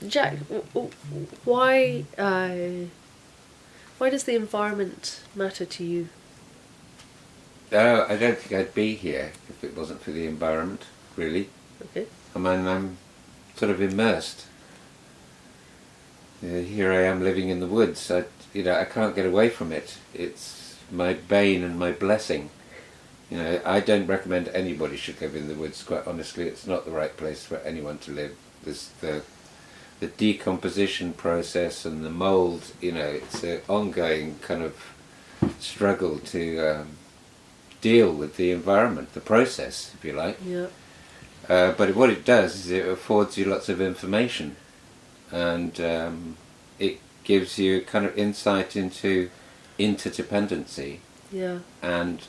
Jack, why does the environment matter to you? I don't think I'd be here if it wasn't for the environment, really. Okay. I mean, I'm sort of immersed. Here I am living in the woods. I can't get away from it. It's my bane and my blessing. I don't recommend anybody should live in the woods. Quite honestly, it's not the right place for anyone to live. There's the decomposition process and the mold. It's an ongoing kind of struggle to deal with the environment, the process, if you like. Yeah. But what it does is it affords you lots of information, and it gives you kind of insight into interdependency. Yeah. And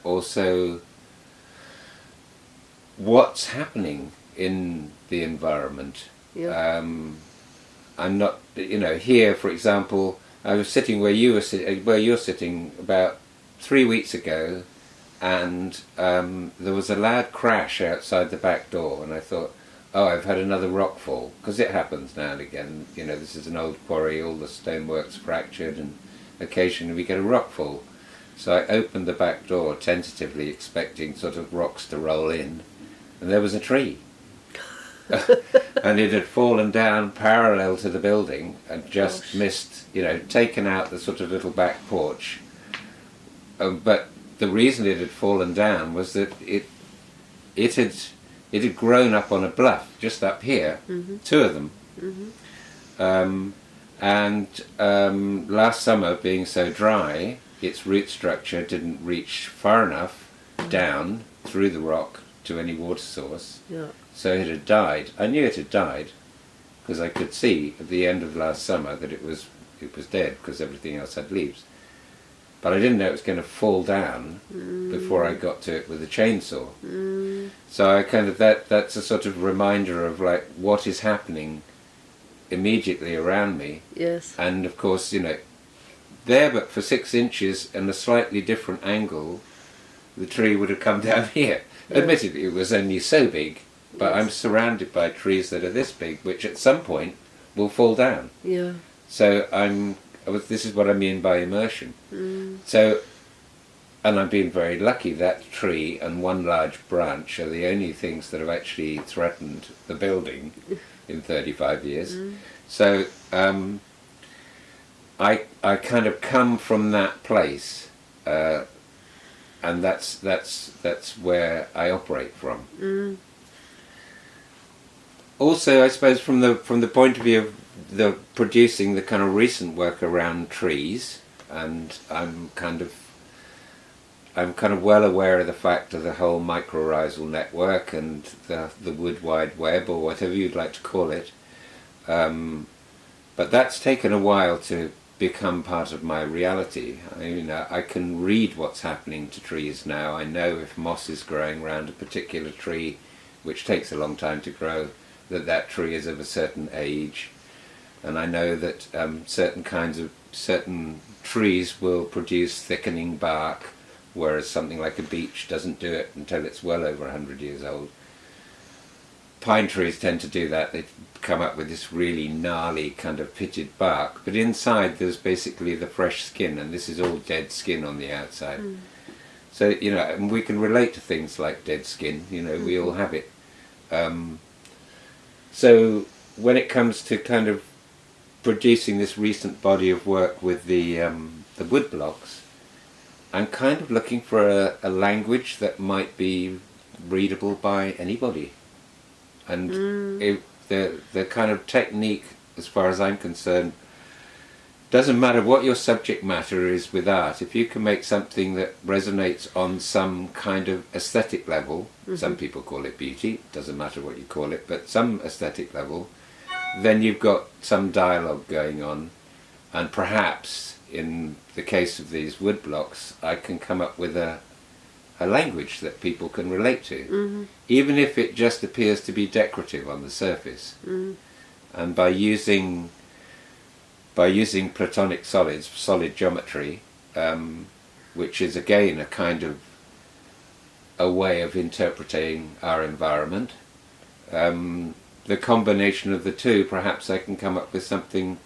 also what's happening in the environment. Yeah. I'm not, here, for example, I was sitting where you're sitting about 3 weeks ago, and there was a loud crash outside the back door, and I thought, oh, I've had another rock fall, because it happens now and again. This is an old quarry, all the stonework's fractured, and occasionally we get a rock fall. So I opened the back door tentatively, expecting sort of rocks to roll in, and there was a tree. And it had fallen down parallel to the building and just missed, taken out the sort of little back porch. But the reason it had fallen down was that it had grown up on a bluff just up here, Mm-hmm. two of them. Mm-hmm. And last summer, being so dry, its root structure didn't reach far enough down through the rock to any water source. Yeah. So it had died. I knew it had died because I could see at the end of last summer that it was dead because everything else had leaves. But I didn't know it was going to fall down before I got to it with a chainsaw. So I kind of that's a sort of reminder of like what is happening immediately around me. Yes. And of course, there, but for 6 inches and a slightly different angle, the tree would have come down here. Yeah. Admittedly, it was only so big, but Yes. I'm surrounded by trees that are this big, which at some point will fall down. Yeah. So this is what I mean by immersion. Mm. So, and I've been very lucky. That tree and one large branch are the only things that have actually threatened the building in 35 years. So I kind of come from that place, and that's where I operate from. Mm. Also, I suppose from the point of view of the producing the kind of recent work around trees, and I'm kind of well aware of the fact of the whole mycorrhizal network and the wood wide web, or whatever you'd like to call it. But that's taken a while to become part of my reality. I can read what's happening to trees now. I know if moss is growing around a particular tree, which takes a long time to grow, that tree is of a certain age. And I know that certain trees will produce thickening bark, whereas something like a beech doesn't do it until it's well over 100 years old. Pine trees tend to do that. They come up with this really gnarly kind of pitted bark, but inside there's basically the fresh skin, and this is all dead skin on the outside. So, and we can relate to things like dead skin, we all have it. So when it comes to kind of producing this recent body of work with the wood blocks, I'm kind of looking for a language that might be readable by anybody. And the kind of technique, as far as I'm concerned, doesn't matter what your subject matter is with art. If you can make something that resonates on some kind of aesthetic level, some people call it beauty, doesn't matter what you call it, but some aesthetic level, then you've got some dialogue going on, and perhaps in the case of these wood blocks I can come up with a language that people can relate to, even if it just appears to be decorative on the surface. And by using platonic solids, solid geometry, which is again a kind of a way of interpreting our environment, the combination of the two, perhaps I can come up with something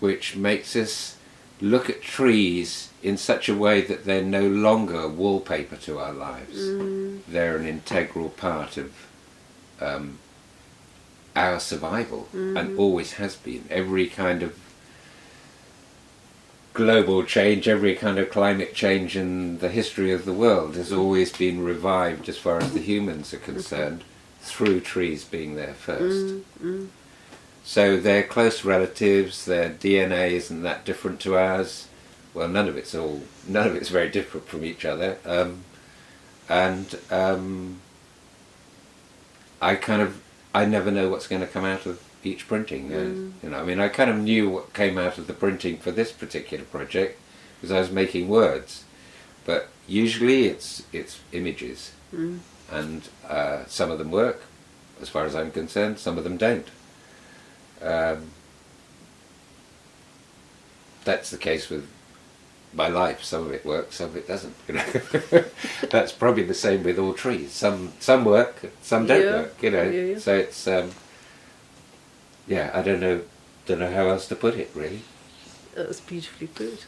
which makes us look at trees in such a way that they're no longer wallpaper to our lives. They're an integral part of our survival, and always has been. Every kind of global change, every kind of climate change in the history of the world has always been revived, as far as the humans are concerned, through trees being there first. So they're close relatives, their DNA isn't that different to ours. Well, none of it's very different from each other. I never know what's going to come out of each printing. You know, I mean, I kind of knew what came out of the printing for this particular project because I was making words, but usually it's images, and some of them work, as far as I'm concerned. Some of them don't. That's the case with my life. Some of it works, some of it doesn't. You know, that's probably the same with all trees. Some work, some don't work. You know, Yeah. so it's I don't know how else to put it really. That was beautifully put.